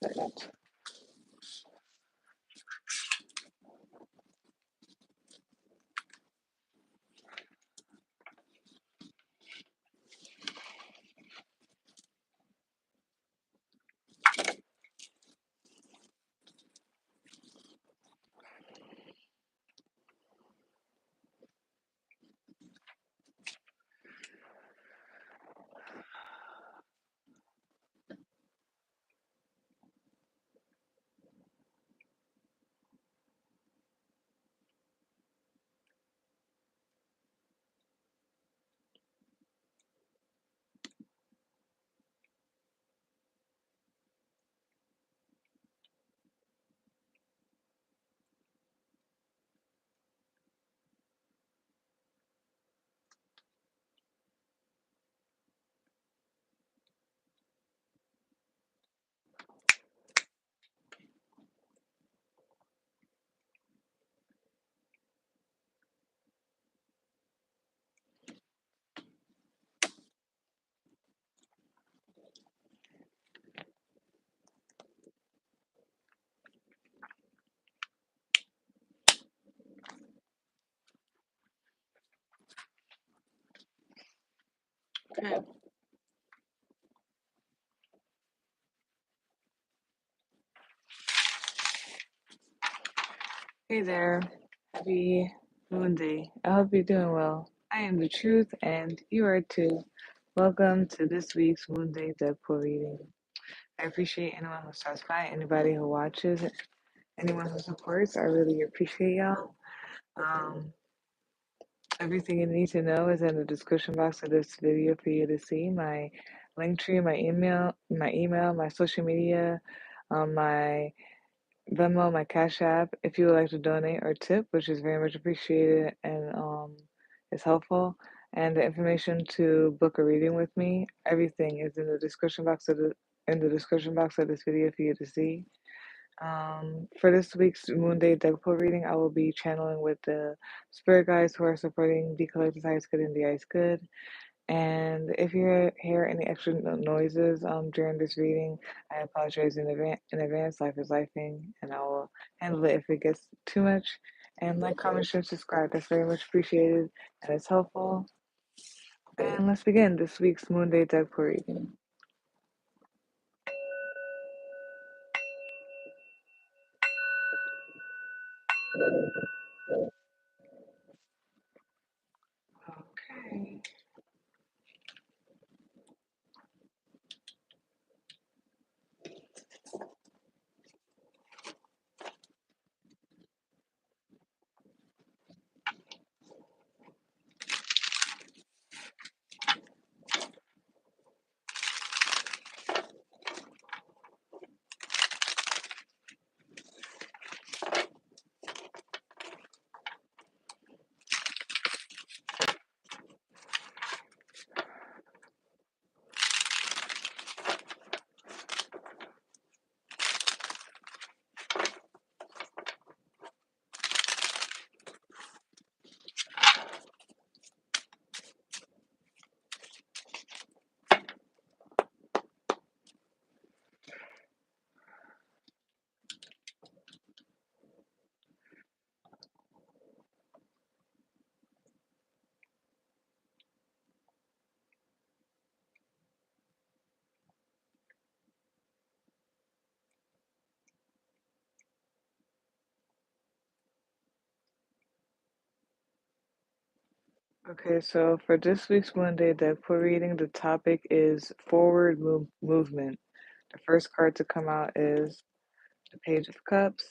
second. Okay. Hey there. Happy Moon Day. I hope you're doing well. I am the truth, and you are too. Welcome to this week's Moon Day Deadpool reading. I appreciate anyone who stops by, anybody who watches, anyone who supports. I really appreciate y'all. Um, Everything you need to know is in the description box of this video for you to see. My Linktree, my social media, my Venmo, my Cash App, if you would like to donate or tip, which is very much appreciated and is helpful. And the information to book a reading with me, everything is in the description box of this video for you to see. For this week's Moon Day Deadpool reading, I will be channeling with the spirit guides who are supporting the collective highest good and the highest good. And if you hear any extra noises during this reading, I apologize in advance. Life is lifing, and I will handle it if it gets too much. And like, comment, share, subscribe. That's very much appreciated, and it's helpful. And let's begin this week's Moon Day Deadpool reading. Okay. Okay, so for this week's Moon Day Deadpool reading, the topic is forward movement. The first card to come out is the Page of Cups.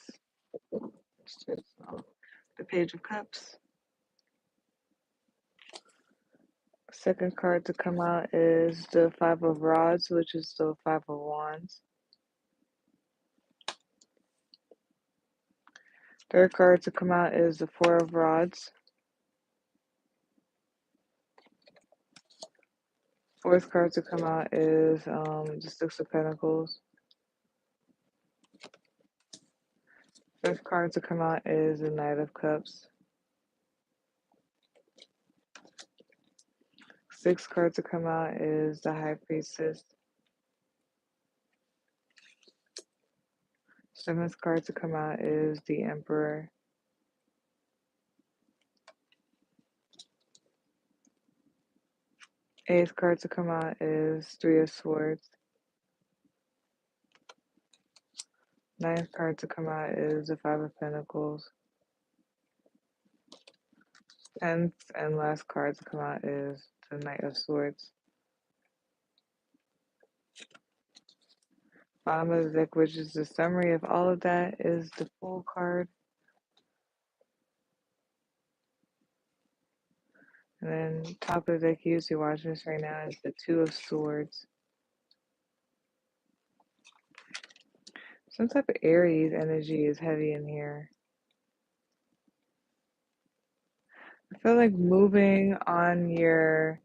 The Page of Cups. Second card to come out is the Five of Rods, which is the Five of Wands. Third card to come out is the Four of Rods. Fourth card to come out is the Six of Pentacles. Fifth card to come out is the Knight of Cups. Sixth card to come out is the High Priestess. Seventh card to come out is the Emperor. Eighth card to come out is Three of Swords. Ninth card to come out is the Five of Pentacles. 10th and last card to come out is the Knight of Swords. Bottom of the deck, which is the summary of all of that, is the Fool card. And then top of the deck, you usually watching this right now, is the Two of Swords. Some type of Aries energy is heavy in here. I feel like moving on your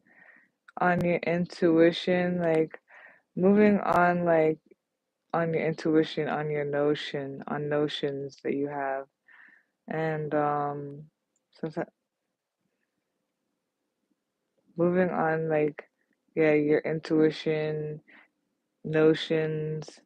intuition, like moving on like on your intuition, on your notion, on notions that you have. And sometimes moving on like yeah, your intuition, notions.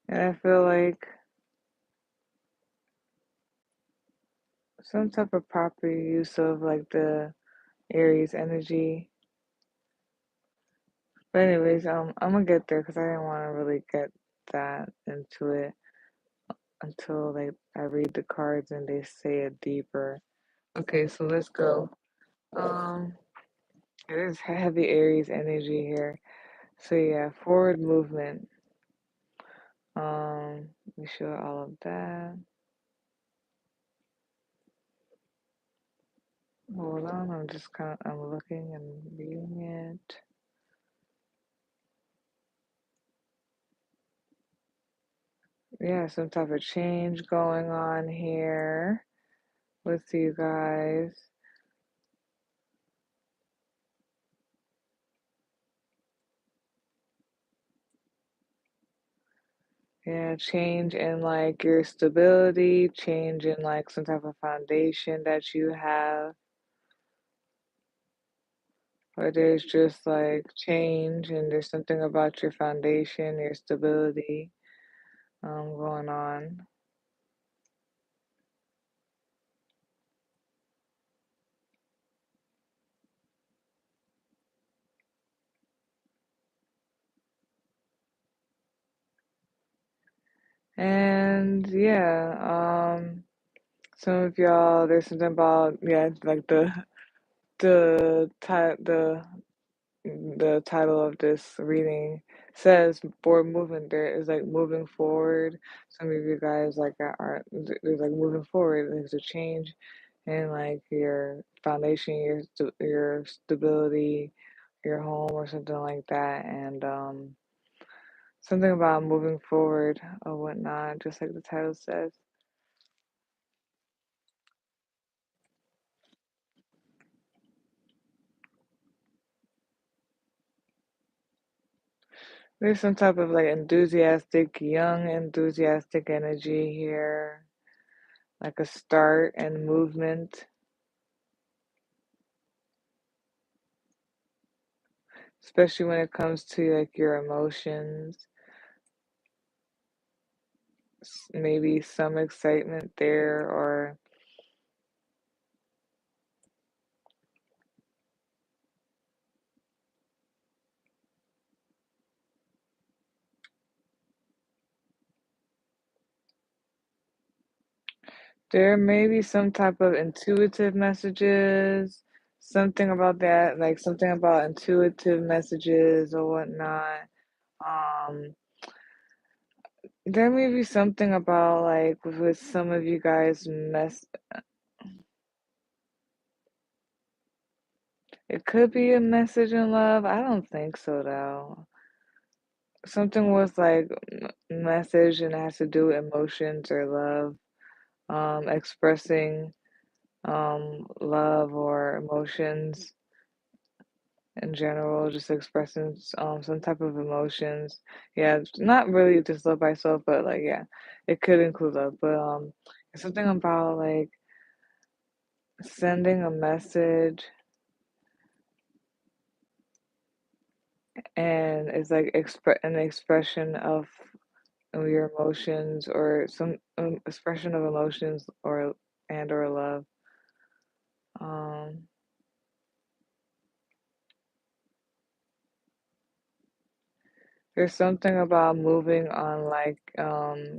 And I feel like some type of proper use of like the Aries energy. But anyways, I'm gonna get there because I didn't want to really get that into it until like I read the cards and they say it deeper. Okay, so let's go. Um, it is heavy Aries energy here. So yeah, forward movement. We show all of that. Hold on, I'm looking and reading it. Yeah, some type of change going on here with you guys. Yeah, change in like your stability, change in like some type of foundation that you have. Or there's just like change and there's something about your foundation, your stability going on. And yeah, some of y'all, there's something about yeah, like the the title of this reading says forward movement. There is like moving forward. Some of you guys like are there's like moving forward. There's a change in like your foundation, your stability, your home or something like that, and something about moving forward or whatnot, just like the title says. There's some type of like enthusiastic, young, enthusiastic energy here, like a start and movement, especially when it comes to like your emotions. Maybe some excitement there, or there may be some type of intuitive messages, something about that, like something about intuitive messages or whatnot. Um, there may be something about like with some of you guys it could be a message in love. I don't think so though. Something with like message and it has to do with emotions or love, expressing love or emotions in general, just expressing some type of emotions. Yeah, not really just love by self, but like yeah, it could include love. But it's something about like sending a message and it's like an expression of your emotions or some expression of emotions or and or love. Um, there's something about moving on like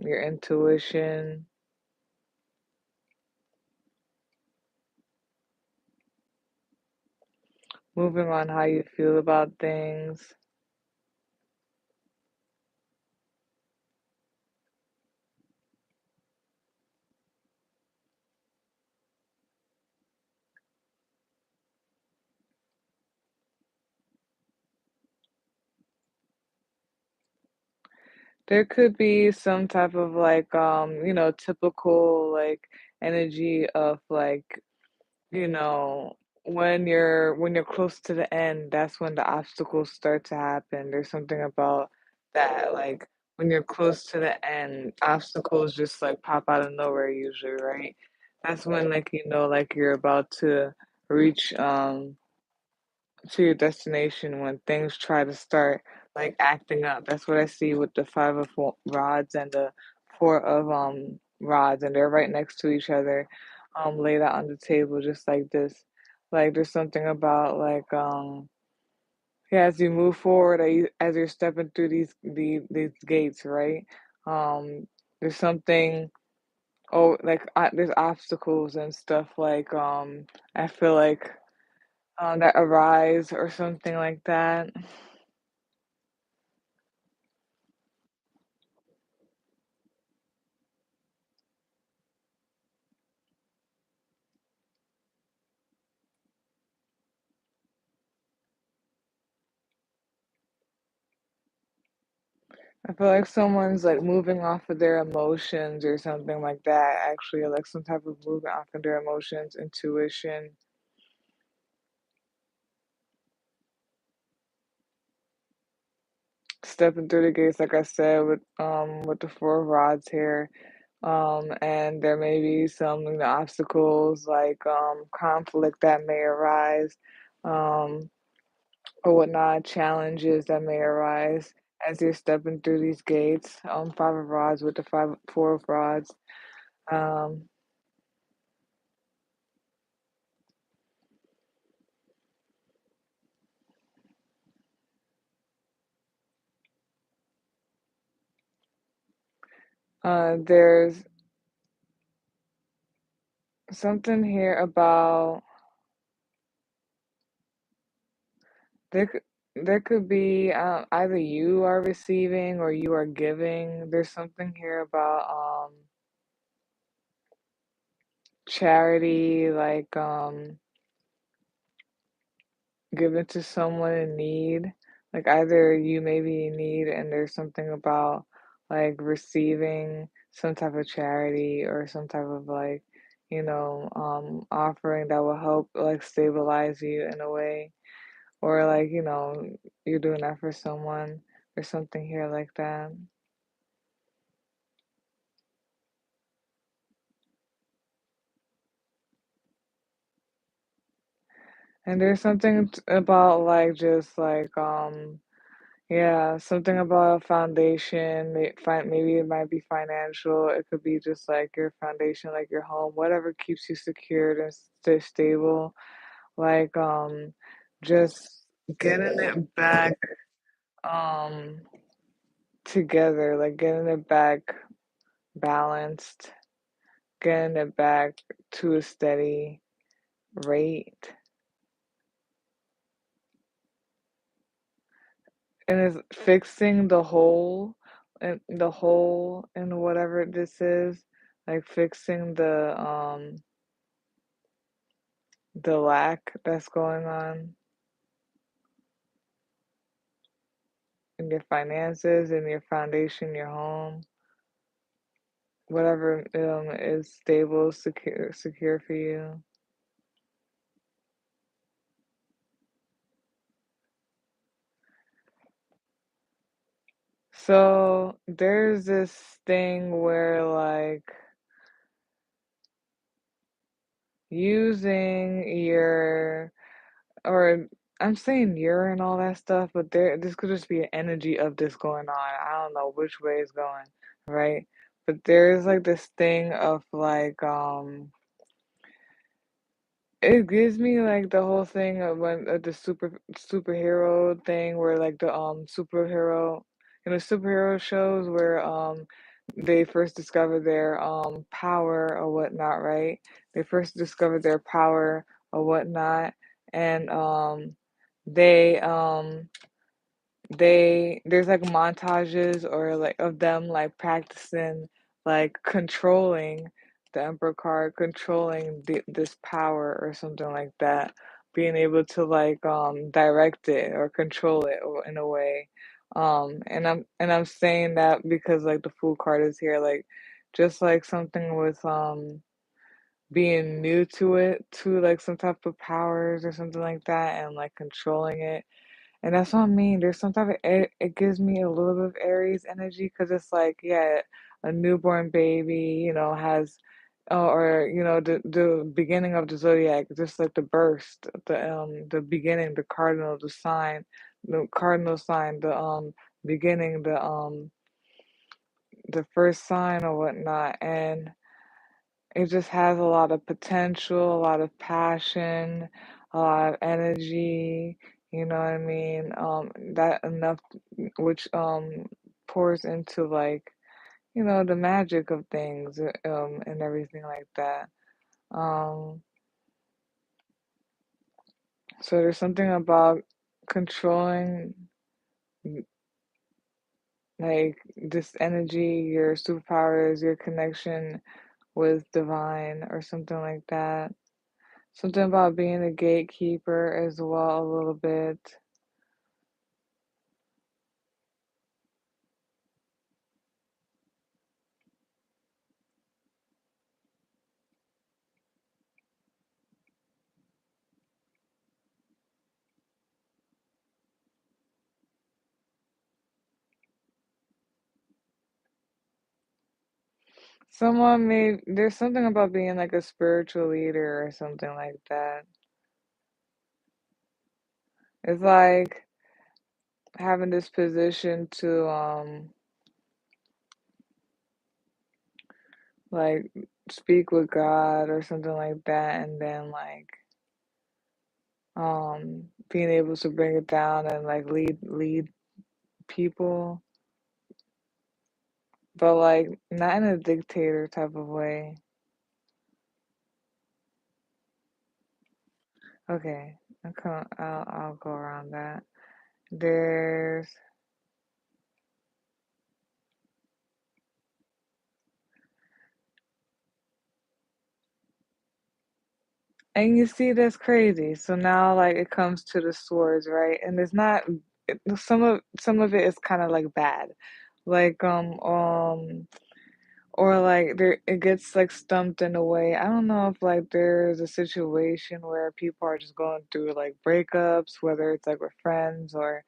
your intuition, moving on how you feel about things. There could be some type of like typical like energy of like, you know, when you're close to the end, that's when the obstacles start to happen. There's something about that, like when you're close to the end, obstacles just like pop out of nowhere usually, right? That's when like like you're about to reach to your destination when things try to start like acting up. That's what I see with the five of rods and the four of rods, and they're right next to each other, laid out on the table just like this. Like there's something about like yeah, as you move forward, as you're stepping through these gates, right? Um, there's something. Oh, like there's obstacles and stuff like I feel like that arise or something like that. I feel like someone's like moving off of their emotions or something like that, actually, like some type of movement off of their emotions, intuition, stepping through the gates, like I said, with the four rods here. And there may be some obstacles like conflict that may arise, um, or whatnot, challenges that may arise as you're stepping through these gates. Five of rods with the four of rods. Um, there's something here about there could there could be either you are receiving or you are giving. There's something here about charity, like giving to someone in need. Like either you may be in need and there's something about like receiving some type of charity or some type of like, offering that will help like stabilize you in a way. Or like, you're doing that for someone or something here like that. And there's something about like just like yeah, something about a foundation. Maybe it might be financial. It could be just like your foundation, like your home, whatever keeps you secured and stay stable. Like just getting it back um together, like getting it back balanced, getting it back to a steady rate, and is fixing the hole in whatever this is, like fixing the lack that's going on in your finances, in your foundation, your home, whatever is stable, secure for you. So there's this thing where like using your, or I'm saying your and all that stuff, but this could just be an energy of this going on. I don't know which way it's going, right? But there's like this thing of like it gives me like the whole thing of when the superhero thing where like the superhero, superhero shows where they first discover their power or whatnot, right? They first discover their power or whatnot, and they there's like montages or like of them like practicing like controlling the emperor card, controlling this power or something like that, being able to like direct it or control it in a way. And I'm saying that because like the fool card is here, like just like something with being new to it, to like some type of powers or something like that, and like controlling it. And that's what I mean. There's some type of it gives me a little bit of Aries energy because it's like, yeah, a newborn baby, has, or the beginning of the zodiac, just like the burst, the beginning, the cardinal sign, the beginning, the first sign or whatnot, and it just has a lot of potential, a lot of passion, a lot of energy, you know what I mean? That enough which pours into like, the magic of things, and everything like that. Um, so there's something about controlling like this energy, your superpowers, your connection with divine or something like that. Something about being a gatekeeper as well, a little bit. There's something about being like a spiritual leader or something like that. It's like having this position to, like speak with God or something like that, and then like, being able to bring it down and like lead people, but like not in a dictator type of way. Okay, I'll go around that. There's And you see, that's crazy. So now, like, it comes to the swords, right? And it's not some of it is kind of like bad, like or like there it gets like stumped in a way. I don't know if like there's a situation where people are just going through like breakups, whether it's like with friends or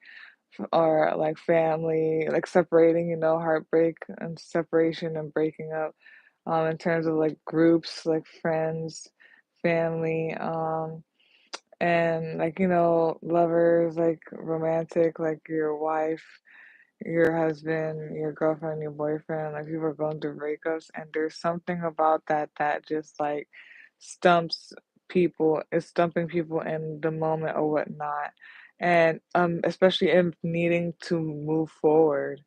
like family, like separating, heartbreak and separation and breaking up, in terms of like groups, like friends, family, and like, lovers, like romantic, like your wife, your husband, your girlfriend, your boyfriend, like people are going through breakups, and there's something about that just like stumps is stumping people in the moment or whatnot. And especially in needing to move forward.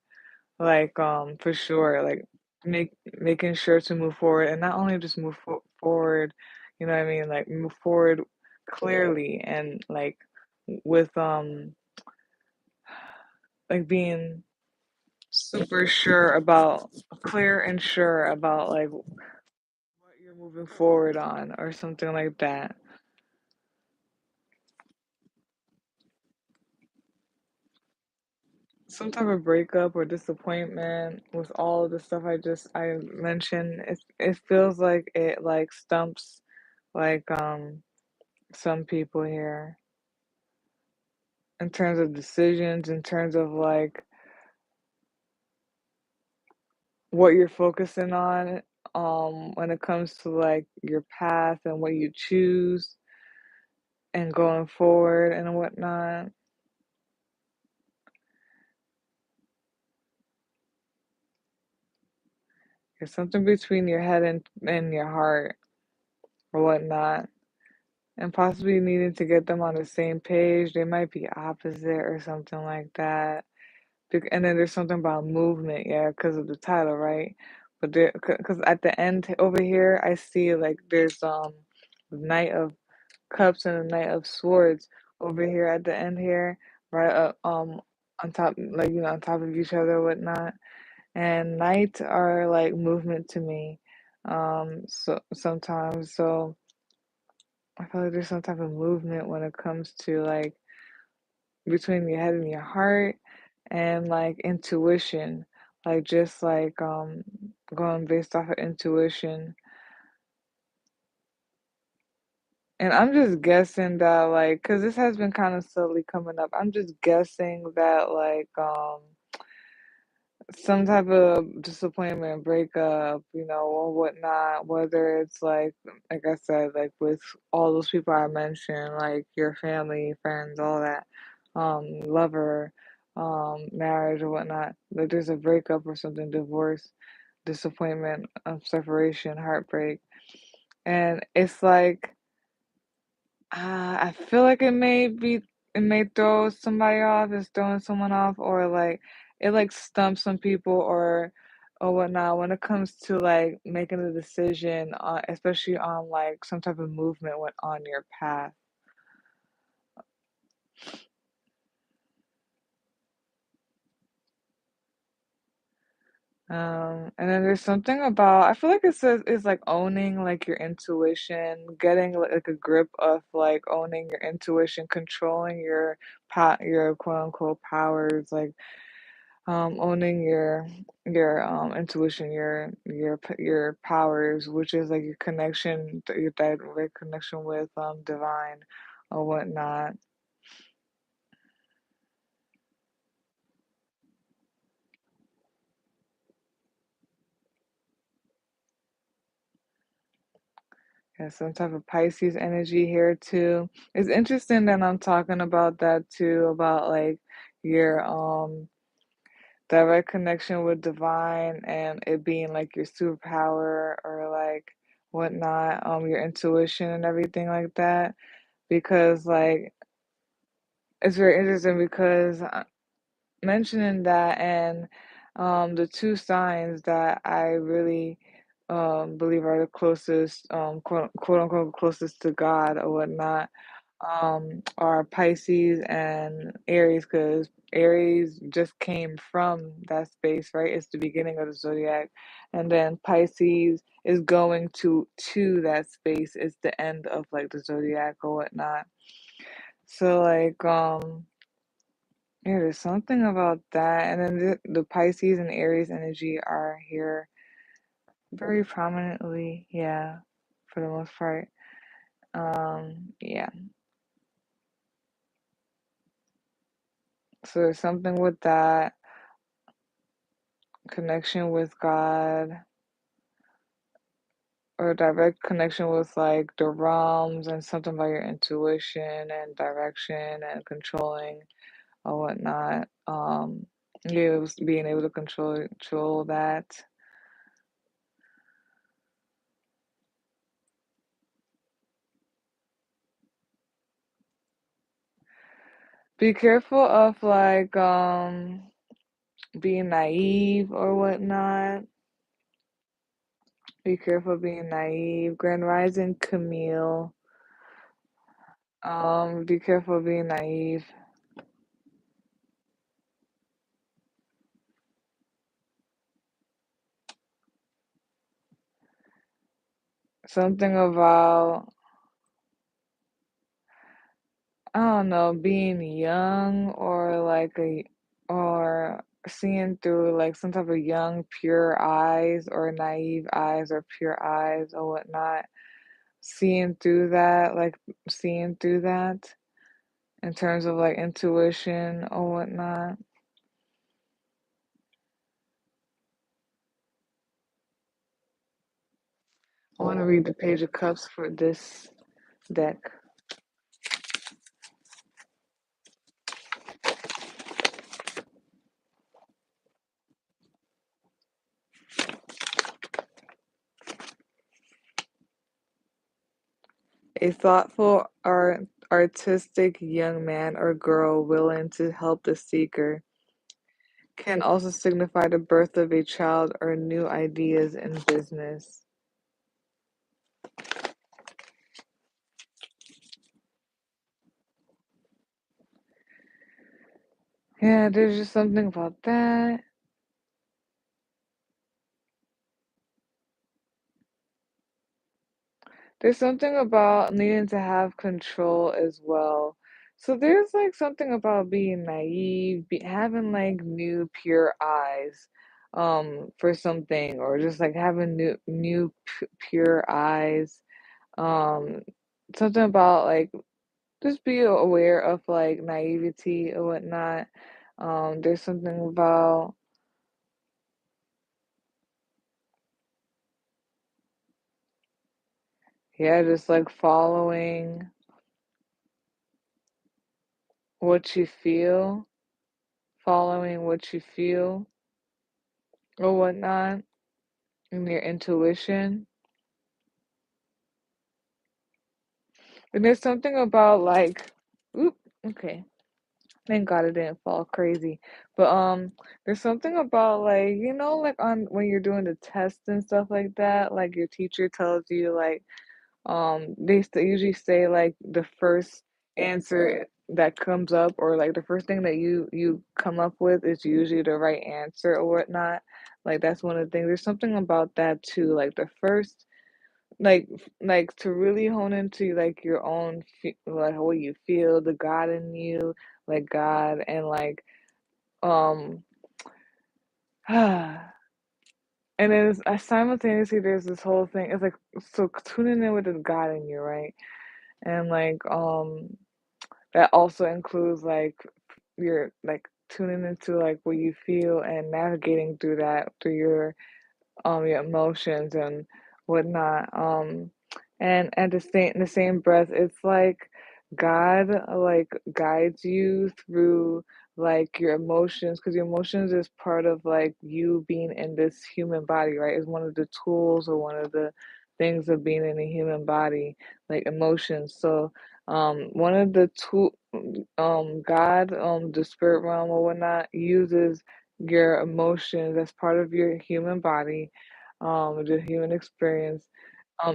Like, for sure, like making sure to move forward, and not only just move forward, you know what I mean? Like move forward clearly and like with like being super sure about clear and sure about like what you're moving forward on or something like that. Some type of breakup or disappointment with all of the stuff I mentioned. It feels like it like stumps like some people here in terms of decisions, in terms of like what you're focusing on when it comes to like your path and what you choose and going forward and whatnot. It's something between your head and your heart or whatnot. And possibly needing to get them on the same page. They might be opposite or something like that. And then there's something about movement, yeah, because of the title, right? But there, because at the end over here, I see like there's the Knight of Cups and the Knight of Swords over here at the end here, right up on top, like on top of each other, whatnot. And knights are like movement to me, so sometimes. So I feel like there's some type of movement when it comes to like between your head and your heart and like intuition, like just like going based off of intuition. And I'm just guessing that like cuz this has been kind of slowly coming up. I'm just guessing that like some type of disappointment, breakup, or whatnot, whether it's like I said, like with all those people I mentioned, like your family, friends, all that, lover, marriage or whatnot, like there's a breakup or something, divorce, disappointment, separation, heartbreak. And it's like I feel like it may throw somebody off, it's throwing someone off, or like it like stumps some people or whatnot when it comes to like making a decision, especially on like some type of movement on your path. And then there's something about I feel like it says it's like owning like your intuition, getting like a grip of like owning your intuition, controlling your quote unquote powers, like owning your intuition, your powers, which is like your connection, your direct connection with divine or whatnot. Yeah, some type of Pisces energy here too. It's interesting that I'm talking about that too, about like your direct connection with divine and it being like your superpower or like whatnot, your intuition and everything like that. Because like it's very interesting because mentioning that and the two signs that I really believe are the closest quote unquote closest to God or whatnot are Pisces and Aries because Aries just came from that space, right? It's the beginning of the zodiac, and then Pisces is going to that space. It's the end of like the zodiac or whatnot. So like yeah, there's something about that. And then the Pisces and Aries energy are here very prominently. Yeah, for the most part. Yeah. So there's something with that connection with God or direct connection with like the realms and something about your intuition and direction and controlling or whatnot. Yeah, it was being able to control that. Be careful of like being naive or whatnot. Be careful being naive. Grand Rising Camille. Be careful being naive. Something about I don't know, being young or or seeing through like some type of young pure eyes or naive eyes or pure eyes or whatnot. Seeing through that, like seeing through that in terms of like intuition or whatnot. I want to read the Page of Cups for this deck. A thoughtful, artistic young man or girl willing to help the seeker can also signify the birth of a child or new ideas in business. Yeah, there's just something about that. There's something about needing to have control as well. So there's like something about being naive, having like new pure eyes for something, or just like having pure eyes. Um Something about like just be aware of like naivety or whatnot. There's something about, yeah, just like what you feel, following what you feel or whatnot, and your intuition. And there's something about like, oop, okay. Thank God it didn't fall crazy. But there's something about like, like on when you're doing the tests and stuff like that, like your teacher tells you like they usually say like the first answer that comes up, or like the first thing that you come up with is usually the right answer or whatnot. Like that's one of the things. There's something about that too. Like the first, like to really hone into like your own like what you feel, the God in you, like God, and like um and then simultaneously there's this whole thing. It's like, so tuning in with the God in you, right? And like that also includes like your like tuning into like what you feel and navigating through that through your emotions and whatnot. And at the same breath, it's like God like guides you through like your emotions, because your emotions is part of like you being in this human body, right? Is one of the tools or one of the things of being in a human body, like emotions. So one of the God, the spirit realm or whatnot, uses your emotions as part of your human body, the human experience,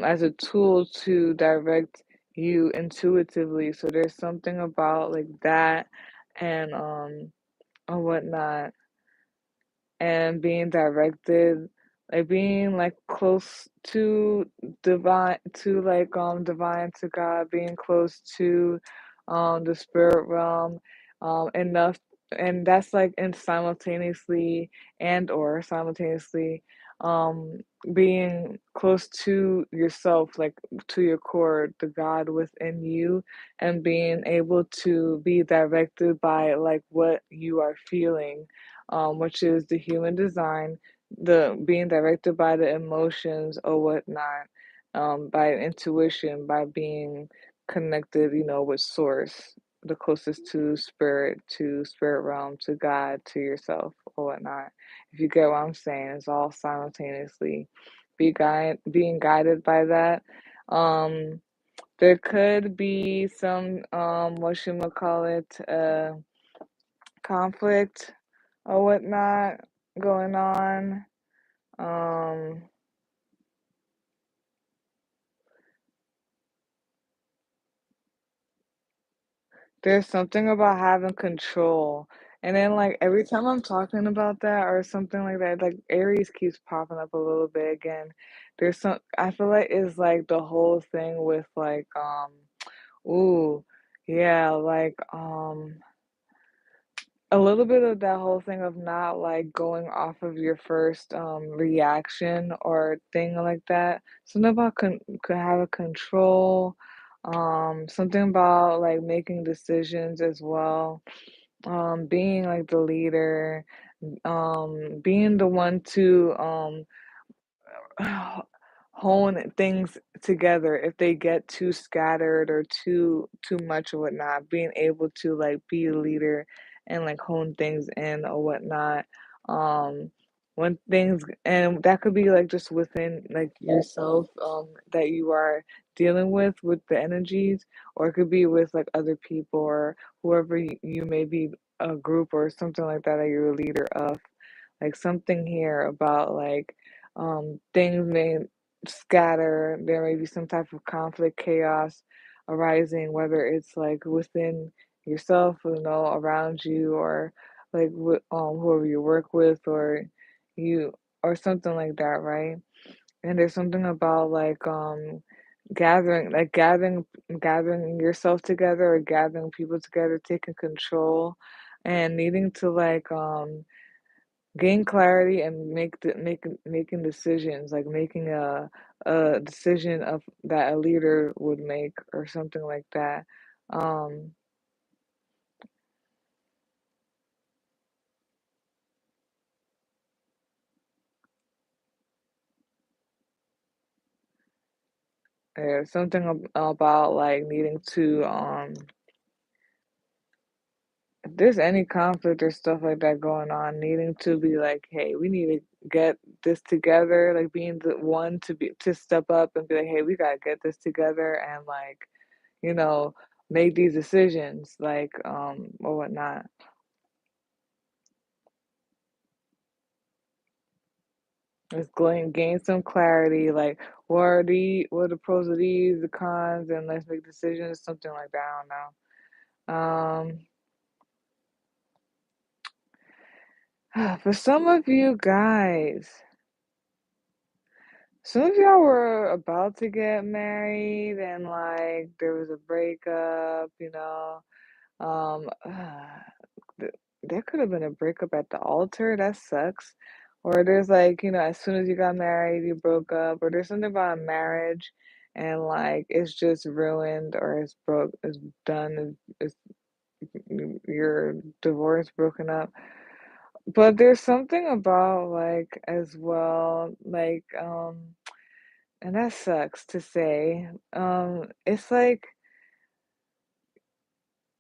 as a tool to direct you intuitively. So there's something about like that and or whatnot, and being directed, like being like close to divine, to God, being close to the spirit realm enough, and that's like in simultaneously and or simultaneously um being close to yourself, like to your core, the God within you, and being able to be directed by like what you are feeling, which is the human design, the being directed by the emotions or whatnot, by intuition, by being connected, with source, the closest to spirit realm, to God, to yourself or whatnot. If you get what I'm saying, it's all simultaneously being guided by that. Um, there could be some what you call it, conflict or whatnot going on. Um, there's something about having control. And then like every time I'm talking about that or something like that, like Aries keeps popping up a little bit again. I feel like it's like the whole thing with like ooh, yeah, like a little bit of that whole thing of not like going off of your first reaction or thing like that. Something about could have a control, something about like making decisions as well, being like the leader, being the one to hone things together if they get too scattered or too much or whatnot, being able to like be a leader and like hone things in or whatnot. Um when things and that could be like just within like yourself that you are dealing with the energies, or it could be with like other people or whoever you may be, a group or something like that you're a leader of. Like something here about like things may scatter, there may be some type of conflict, chaos arising, whether it's like within yourself, around you, or like with whoever you work with, or you, or something like that, right? And there's something about like gathering yourself together, or gathering people together, taking control and needing to like gain clarity and making decisions, like making a decision of that a leader would make or something like that. Um, there's something about like needing to if there's any conflict or stuff like that going on, needing to be like, hey, we need to get this together, like being the one to step up and be like, hey, we gotta get this together and like, you know, make these decisions, like or whatnot. Let's go and gain some clarity, like what are the pros of these, the cons, and let's make decisions, something like that. I don't know. For some of you guys, some of y'all were about to get married and like there was a breakup, there could have been a breakup at the altar. That sucks. Or there's like, as soon as you got married, you broke up, or there's something about a marriage and like it's just ruined or it's done, your divorce broken up. But there's something about like as well, like and that sucks to say. It's like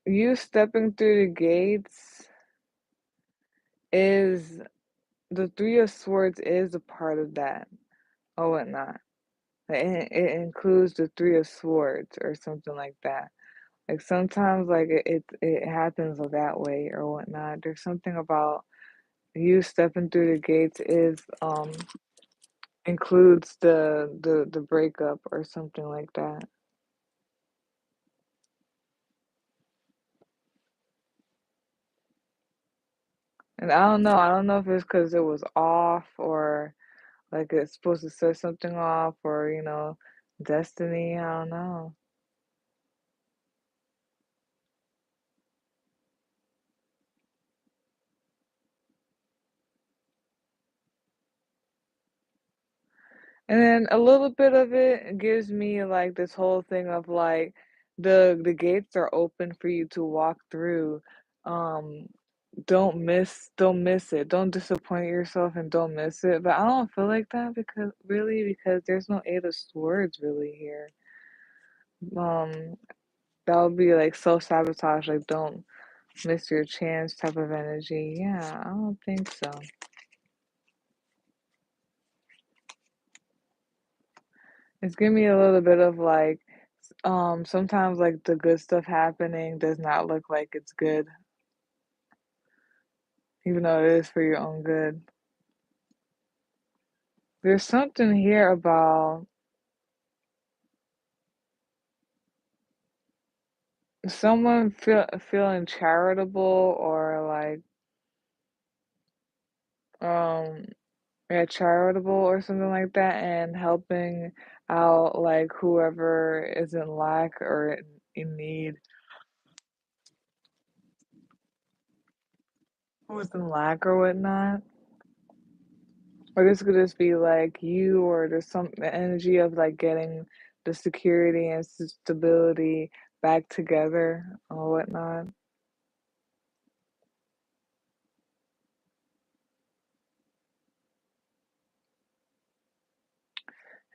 you stepping through the gates is the Three of Swords is a part of that or whatnot. Like, it includes the Three of Swords or something like that. Like sometimes like it happens that way or whatnot. There's something about you stepping through the gates is includes the breakup or something like that. And I don't know if it's because it was off or like it's supposed to set something off or destiny. I don't know. And then a little bit of it gives me like this whole thing of like the gates are open for you to walk through. Um don't miss it. Don't disappoint yourself and don't miss it. But I don't feel like that because there's no Eight of Swords really here. Um that would be like self-sabotage, like don't miss your chance type of energy. Yeah, I don't think so. It's giving me a little bit of like sometimes like the good stuff happening does not look like it's good, even though it is for your own good. There's something here about someone feeling charitable or like um yeah, charitable or something like that and helping out like whoever is in lack or in need. Who's in lack or whatnot. Or this could just be like you, or there's some energy of like getting the security and stability back together or whatnot.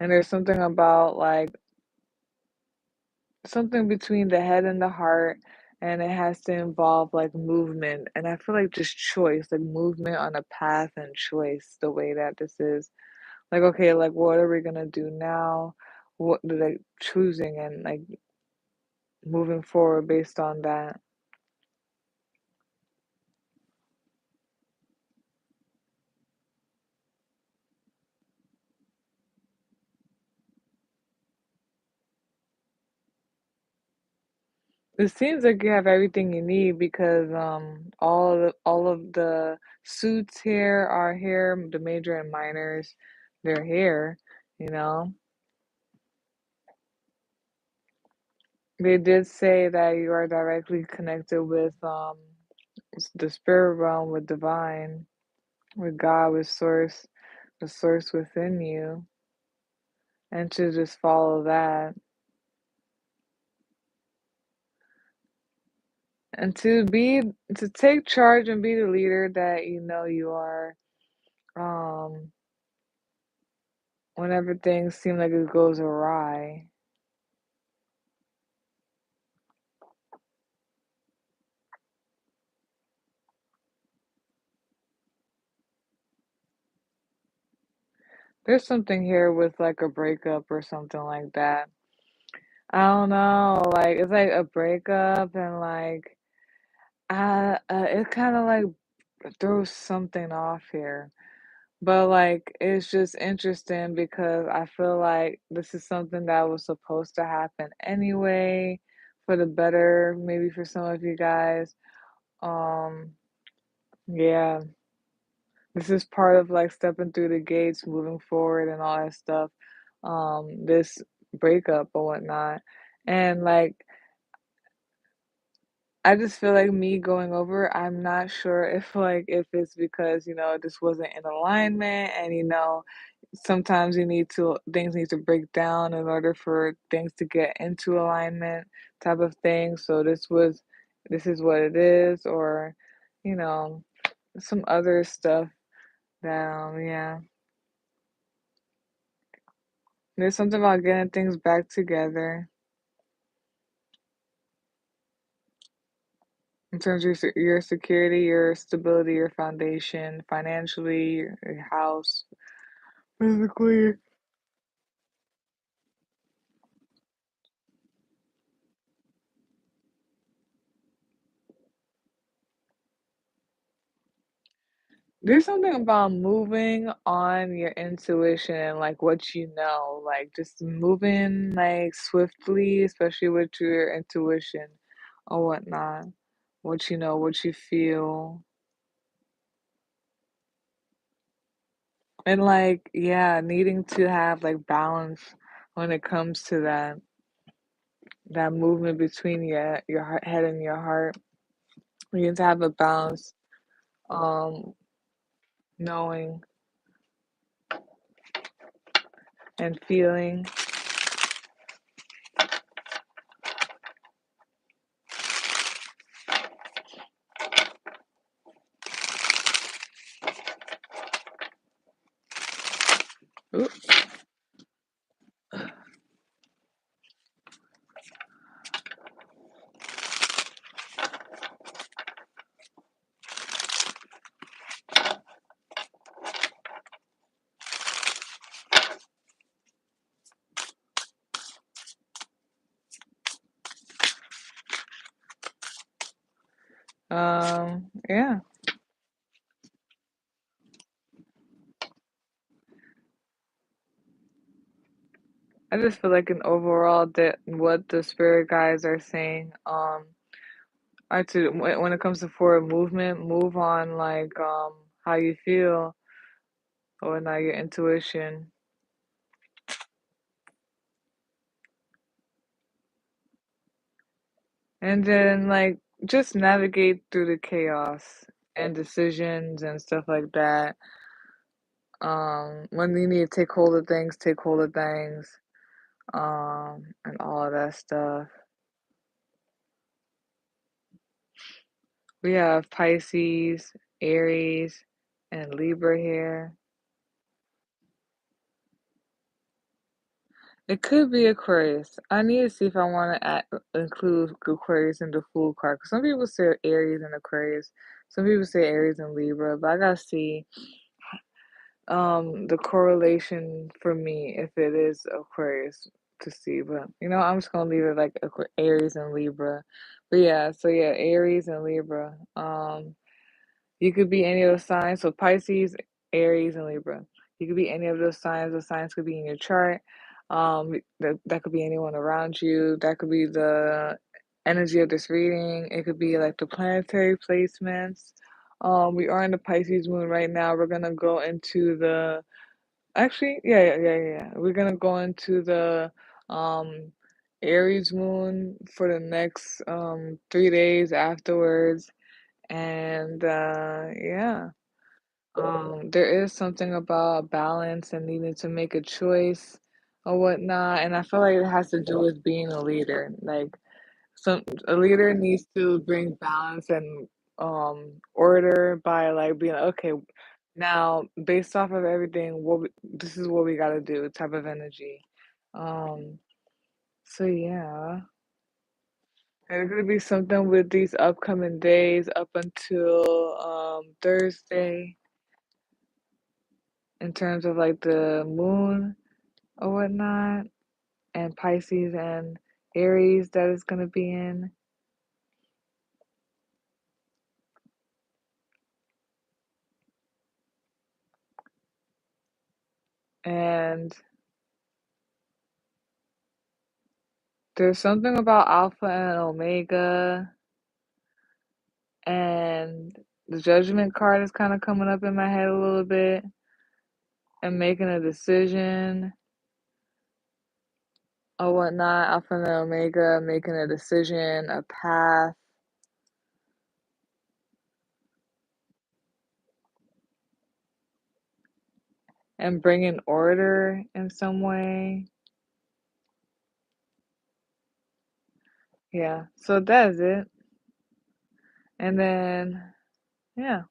And there's something about like something between the head and the heart, and it has to involve like movement. And I feel like just choice, like movement on a path and choice, the way that this is. Like, okay, like what are we gonna do now? What like choosing and like moving forward based on that. It seems like you have everything you need because all of the suits here are here, the major and minors, they're here, you know. They did say that you are directly connected with the spirit realm, with divine, with God, with source, the source within you, and to just follow that. And to take charge and be the leader that you know you are. Um Whenever things seem like it goes awry. There's something here with like a breakup or something like that. I don't know, like it's like a breakup and like it kind of like throws something off here. But like it's just interesting because I feel like this is something that was supposed to happen anyway for the better, maybe for some of you guys. Um yeah, this is part of like stepping through the gates, moving forward and all that stuff. This breakup or whatnot. And like I just feel like me going over, I'm not sure if like if it's because, this wasn't in alignment and sometimes you need to things need to break down in order for things to get into alignment type of thing. So this is what it is, or you know, some other stuff that yeah. There's something about getting things back together in terms of your security, your stability, your foundation, financially, your house, physically. There's something about moving on your intuition and like what you know, like just moving like swiftly, especially with your intuition or whatnot. What you know, what you feel. And like, yeah, needing to have like balance when it comes to that movement between your head and your heart. You need to have a balance, um, knowing and feeling. Ooh, yeah. I just feel like an overall that what the spirit guides are saying, are to when it comes to forward movement, move on like how you feel or not your intuition. And then like just navigate through the chaos and decisions and stuff like that. When you need to take hold of things, take hold of things, and all of that stuff. We have Pisces, Aries, and Libra here. It could be Aquarius. I need to see if I want to include Aquarius in the full card. 'Cause some people say Aries and Aquarius. Some people say Aries and Libra, but I gotta see the correlation for me if it is Aquarius to see. But I'm just gonna leave it like Aries and Libra. But yeah, so yeah, Aries and Libra. You could be any of those signs. So Pisces, Aries, and Libra. You could be any of those signs. Those signs could be in your chart. That could be anyone around you. That could be the energy of this reading. It could be like the planetary placements. We are in the Pisces moon right now. We're gonna go into the actually, yeah. We're gonna go into the um Aries moon for the next 3 days afterwards. And yeah, there is something about balance and needing to make a choice or whatnot. And I feel like it has to do with being a leader. Like a leader needs to bring balance and order by like being like, okay, now based off of everything, this is what we gotta do type of energy. Um, so yeah. There's gonna be something with these upcoming days up until Thursday in terms of like the moon or whatnot, and Pisces and Aries that is gonna be in. And there's something about Alpha and Omega, and the Judgment card is kind of coming up in my head a little bit, and making a decision or whatnot. Alpha and Omega, making a decision, a path, and bringing order in some way. Yeah, so that's it. And then, yeah,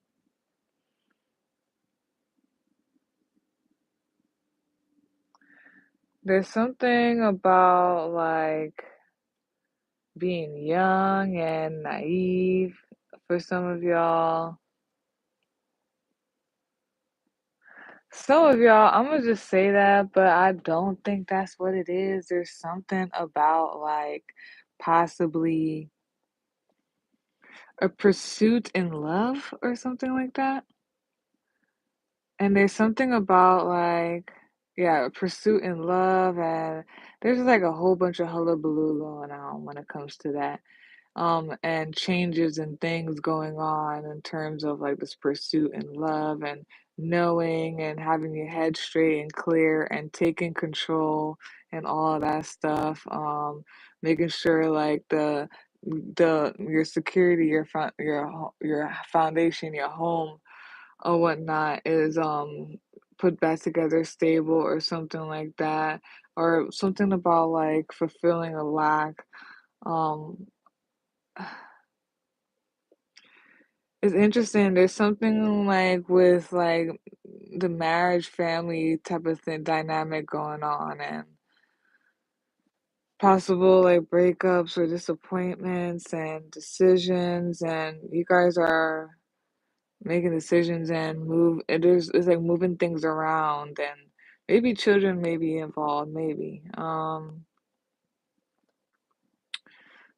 there's something about like being young and naive for some of y'all. Some of y'all, I'm gonna just say that, but I don't think that's what it is. There's something about like possibly a pursuit in love or something like that. And there's something about like, yeah, a pursuit in love, and there's like a whole bunch of hullabaloo going on when it comes to that. And changes and things going on in terms of like this pursuit and love and knowing and having your head straight and clear and taking control and all of that stuff. Making sure like the your security, your foundation, your home or whatnot is put back together stable or something like that, or something about like fulfilling a lack. um it's interesting. There's something like with like the marriage family type of thing dynamic going on, and possible like breakups or disappointments and decisions, and you guys are making decisions and it's like moving things around, and maybe children may be involved, maybe.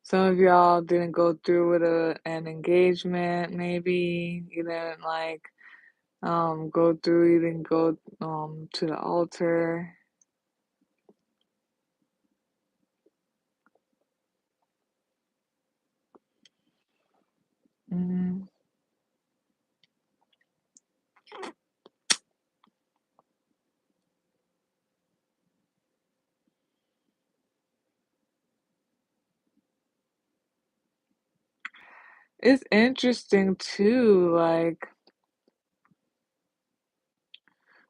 Some of y'all didn't go through with an engagement, maybe you didn't like go through, you didn't go to the altar. hmm It's interesting too, like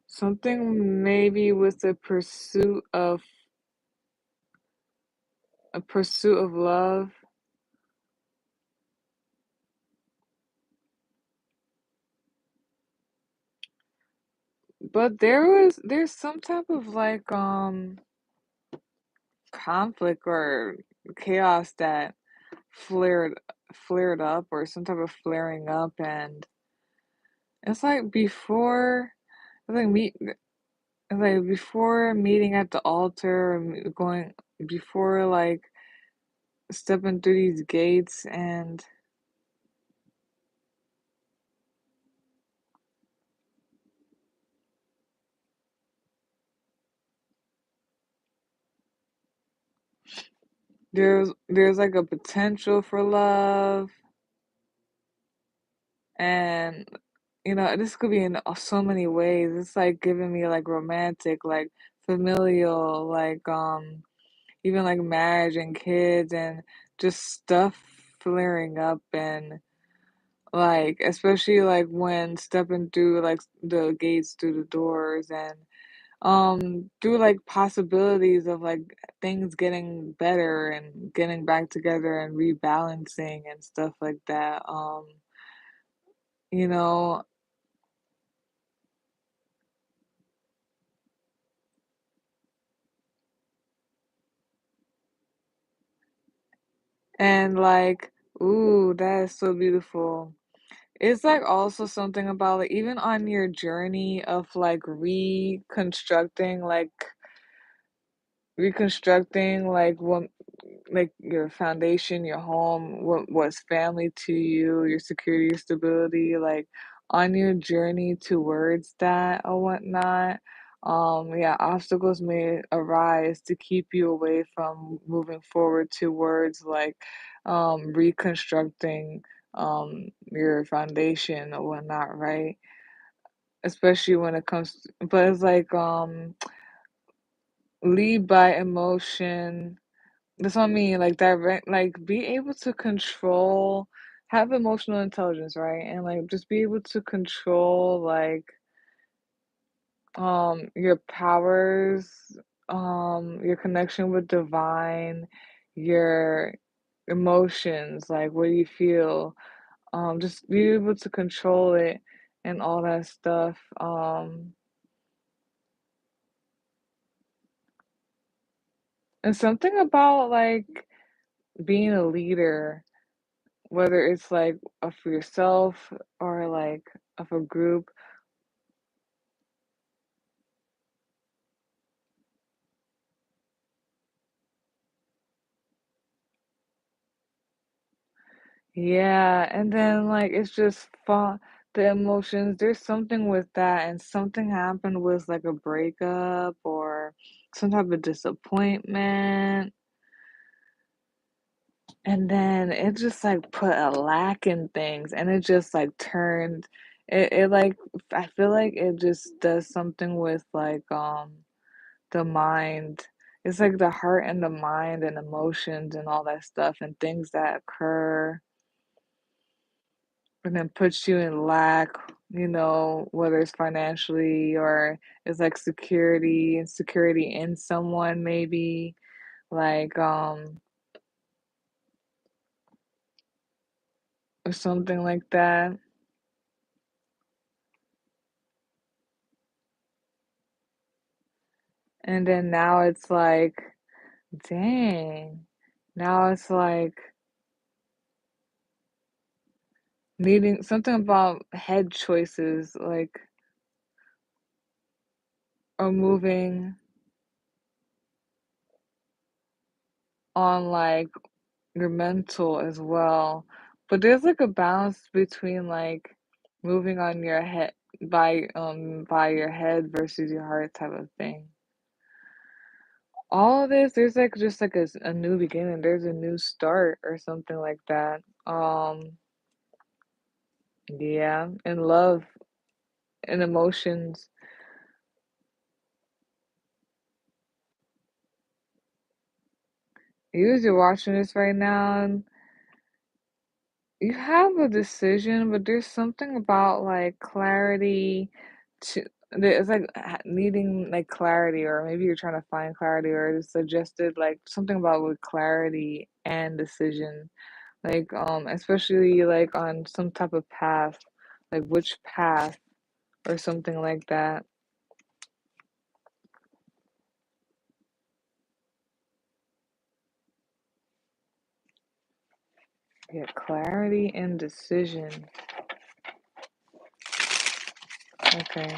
something maybe with the pursuit of love. But there's some type of like conflict or chaos that flared flared up, or some type of flaring up. And it's like before it's like meet it's like before meeting at the altar, or going before like stepping through these gates. And there's like a potential for love. And this could be in so many ways. It's like giving me like romantic, like familial, like even like marriage and kids, and just stuff flaring up. And like especially like when stepping through like the gates, through the doors, and through like possibilities of like things getting better and getting back together and rebalancing and stuff like that. You know, and like, ooh, that is so beautiful. It's like also something about like even on your journey of like reconstructing like what, like your foundation, your home, what was family to you, your security, your stability, like on your journey towards that or whatnot. Yeah, obstacles may arise to keep you away from moving forward towards like reconstructing your foundation or whatnot, right? Especially when it comes but it's like lead by emotion. That's what I mean, like direct, like be able to control, have emotional intelligence, right? And like just be able to control like your powers, your connection with divine, your emotions, like what do you feel? Just be able to control it and all that stuff. And something about like being a leader, whether it's like for yourself or like of a group. Yeah, and then like it's just fun, the emotions. There's something with that, and something happened with like a breakup or some type of disappointment, and then it just like put a lack in things, and it just like turned it like I feel like it just does something with like the mind. It's like the heart and the mind and emotions and all that stuff and things that occur and then puts you in lack, whether it's financially or it's like security in someone maybe, like or something like that. And then now it's like, dang. Now it's like needing something about head choices, like or moving on like your mental as well. But there's like a balance between like moving on your head by your head versus your heart type of thing. All of this, there's like just like a new beginning. There's a new start or something like that. Yeah, and love and emotions. You as you're watching this right now, you have a decision, but there's something about like clarity to it's like needing like clarity, or maybe you're trying to find clarity, or it's suggested like something about with clarity and decision, like especially like on some type of path, like which path or something like that. Yeah, clarity and decision. Okay.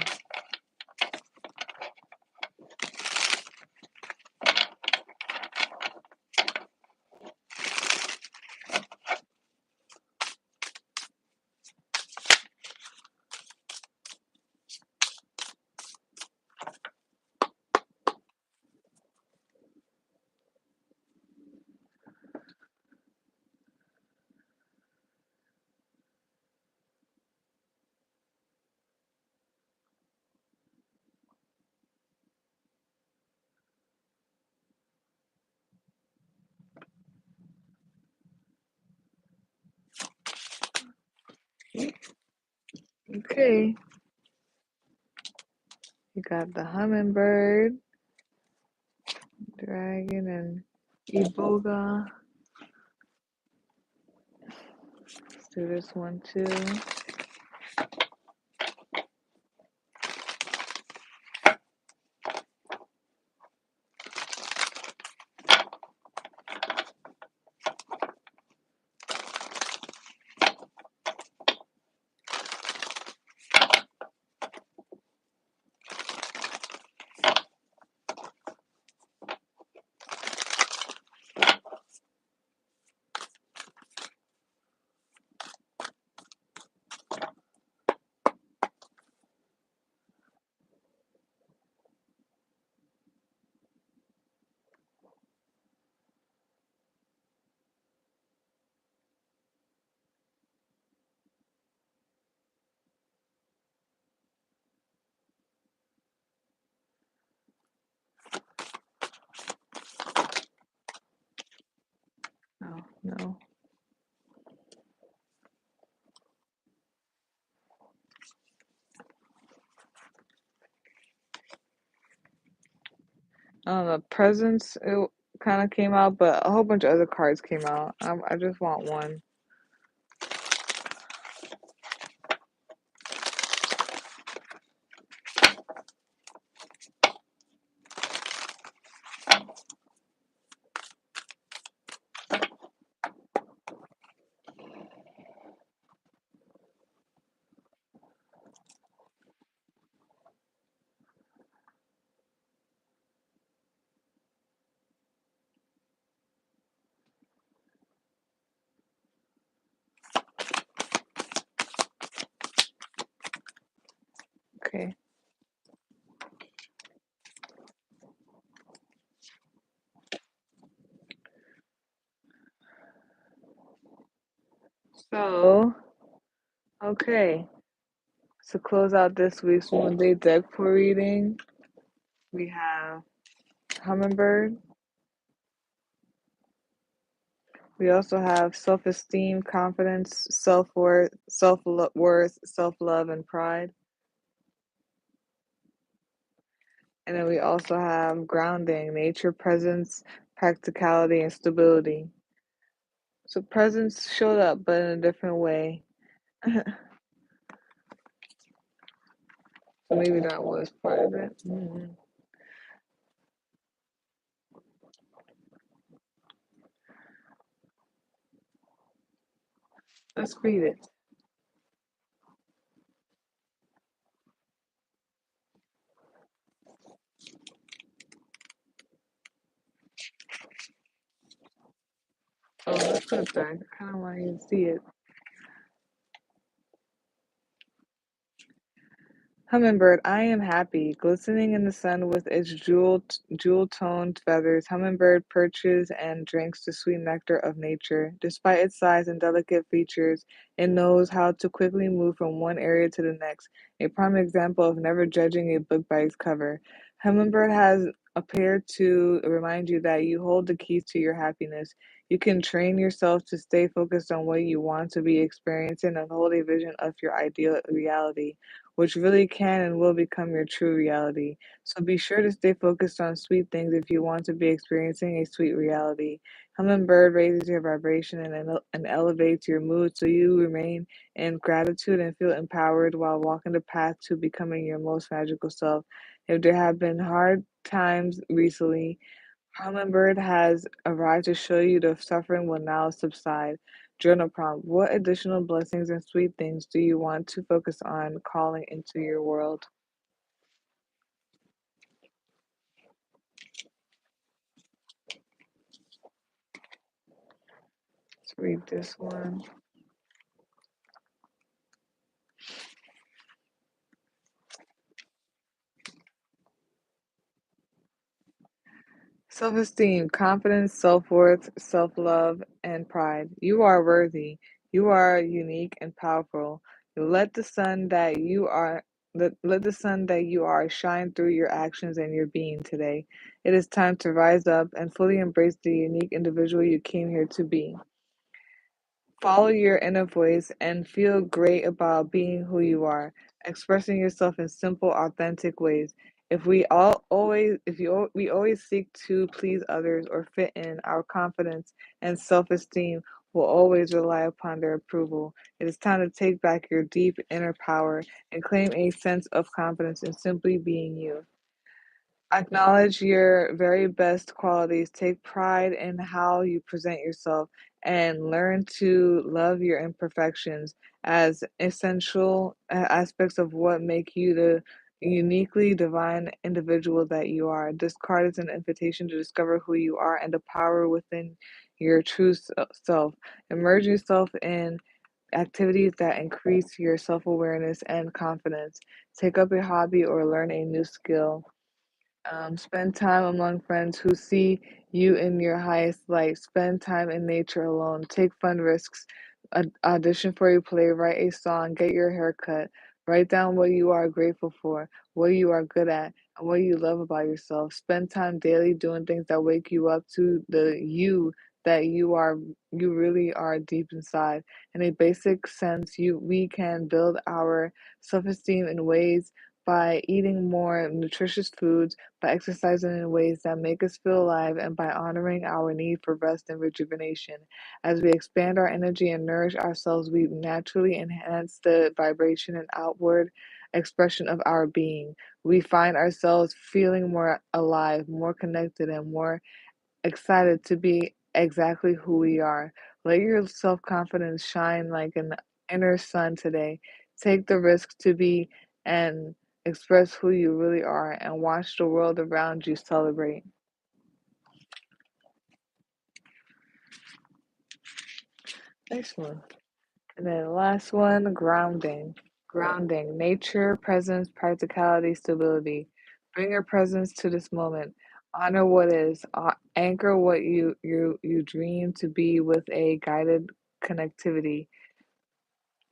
Okay. You got the hummingbird, dragon, and iboga. Let's do this one too. Oh, no. Presents, it kind of came out, but a whole bunch of other cards came out. I just want one. Okay. So, okay. To close out this week's Monday deck pour reading, we have hummingbird. We also have self-esteem, confidence, self-worth, self-love, and pride. And then we also have grounding, nature, presence, practicality, and stability. So presence showed up, but in a different way. So maybe that was part of it. Let's read it. Oh, let's put it back. I kind of want you to see it. Hummingbird, I am happy, glistening in the sun with its jewel-toned feathers. Hummingbird perches and drinks the sweet nectar of nature. Despite its size and delicate features, it knows how to quickly move from one area to the next. A prime example of never judging a book by its cover. Hummingbird has appeared to remind you that you hold the keys to your happiness. You can train yourself to stay focused on what you want to be experiencing and hold a vision of your ideal reality, which really can and will become your true reality. So be sure to stay focused on sweet things if you want to be experiencing a sweet reality. Hummingbird raises your vibration and elevates your mood so you remain in gratitude and feel empowered while walking the path to becoming your most magical self. If there have been hard times recently, Hummingbird has arrived to show you the suffering will now subside. Journal prompt: what additional blessings and sweet things do you want to focus on calling into your world? Let's read this one. Self esteem, confidence, self worth, self love, and pride. You are worthy. You are unique and powerful. Let the sun that you are let the sun that you are shine through your actions and your being today. It is time to rise up and fully embrace the unique individual you came here to be. Follow your inner voice and feel great about being who you are, expressing yourself in simple, authentic ways. If we all always, if you, we always seek to please others or fit in, our confidence and self-esteem will always rely upon their approval. It is time to take back your deep inner power and claim a sense of confidence in simply being you. Acknowledge your very best qualities. Take pride in how you present yourself and learn to love your imperfections as essential aspects of what make you the uniquely divine individual that you are. This card is an invitation to discover who you are and the power within your true self. Immerse yourself in activities that increase your self awareness and confidence. Take up a hobby or learn a new skill. Spend time among friends who see you in your highest light. Spend time in nature alone. Take fun risks. Audition for a play. Write a song. Get your hair cut. Write down what you are grateful for, what you are good at, and what you love about yourself. Spend time daily doing things that wake you up to the you that you really are deep inside. In a basic sense, we can build our self-esteem in ways by eating more nutritious foods, by exercising in ways that make us feel alive, and by honoring our need for rest and rejuvenation. As we expand our energy and nourish ourselves, we naturally enhance the vibration and outward expression of our being. We find ourselves feeling more alive, more connected, and more excited to be exactly who we are. Let your self confidence shine like an inner sun today. Take the risk to be and express who you really are and watch the world around you celebrate. Next one. And then the last one, grounding. Grounding, nature, presence, practicality, stability. Bring your presence to this moment. Honor what is. Anchor what you dream to be with a guided connectivity.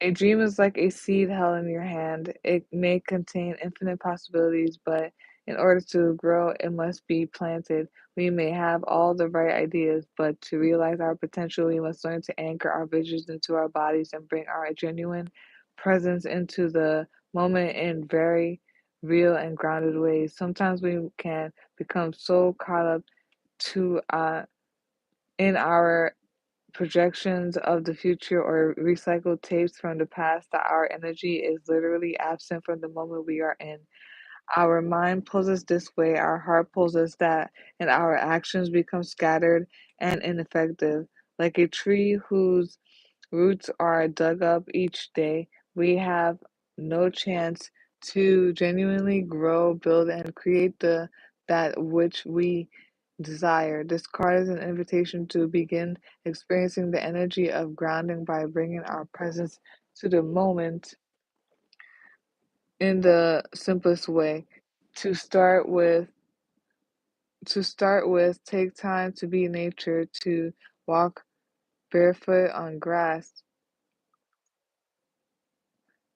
A dream is like a seed held in your hand. It may contain infinite possibilities, but in order to grow, it must be planted. We may have all the right ideas, but to realize our potential, we must learn to anchor our visions into our bodies and bring our genuine presence into the moment in very real and grounded ways. Sometimes we can become so caught up to in our projections of the future or recycled tapes from the past that our energy is literally absent from the moment we are in. Our mind pulls us this way, our heart pulls us that, and our actions become scattered and ineffective. Like a tree whose roots are dug up each day, we have no chance to genuinely grow, build, and create the that which we desire. This card is an invitation to begin experiencing the energy of grounding by bringing our presence to the moment in the simplest way. To start with, take time to be nature, to walk barefoot on grass.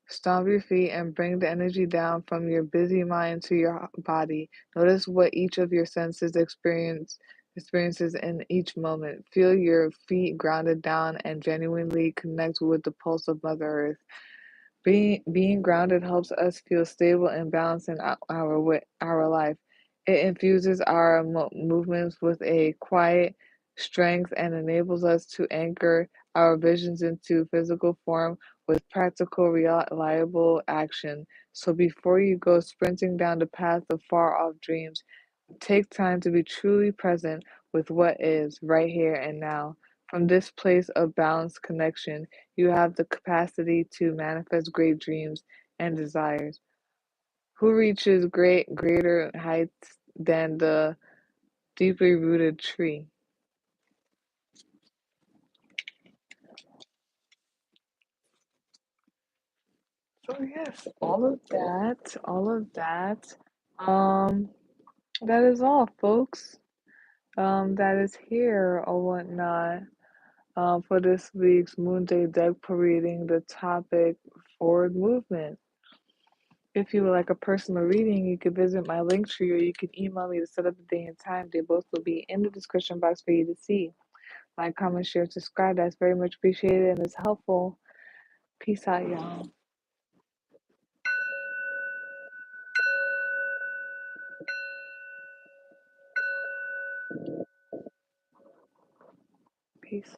Stomp your feet and bring the energy down from your busy mind to your body. Notice what each of your senses experiences in each moment. Feel your feet grounded down and genuinely connect with the pulse of Mother Earth. Being grounded helps us feel stable and balanced in our life. It infuses our movements with a quiet strength and enables us to anchor our visions into physical form with practical, reliable action. So before you go sprinting down the path of far off dreams, take time to be truly present with what is right here and now. From this place of balanced connection, you have the capacity to manifest great dreams and desires. Who reaches greater heights than the deeply rooted tree? So yes, all of that. Um, that is all, folks. That is here or whatnot. For this week's Moon Day deck per reading, the topic forward movement. If you would like a personal reading, you could visit my Linktree or you can email me to set up the day and time. They both will be in the description box for you to see. Like, comment, share, subscribe. That's very much appreciated and it's helpful. Peace out, y'all. Peace.